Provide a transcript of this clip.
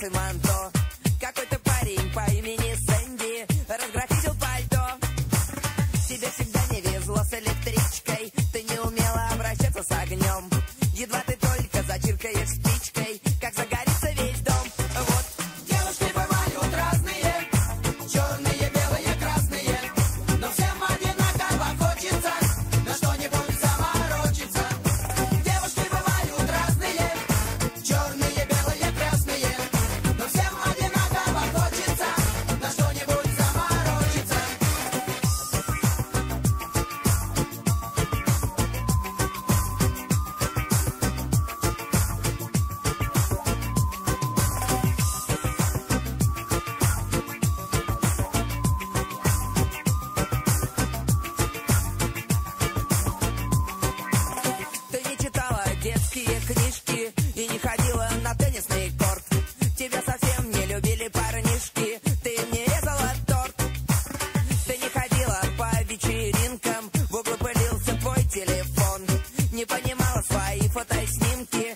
Манто. Какой-то парень по имени Сэнди разграфитил пальто. Тебе всегда не везло с электричкой, ты не умела обращаться с огнем. Едва ты только зачиркаешь спичкой, как загорится весь дом. Вот девушки бывают разные, черные, белые, красные, но всем одинаково хочется на что-нибудь заморочиться. Девушки бывают разные, черные, белые, красные, но всем одинаково хочется на что-нибудь заморочиться. Ты не читала детские книжки и не ходила на теннисный корт. Тебя совсем не любили парнишки, ты не резала торт. Ты не ходила по вечеринкам, в углу пылился твой телефон. Не понимала свои фотоснимки,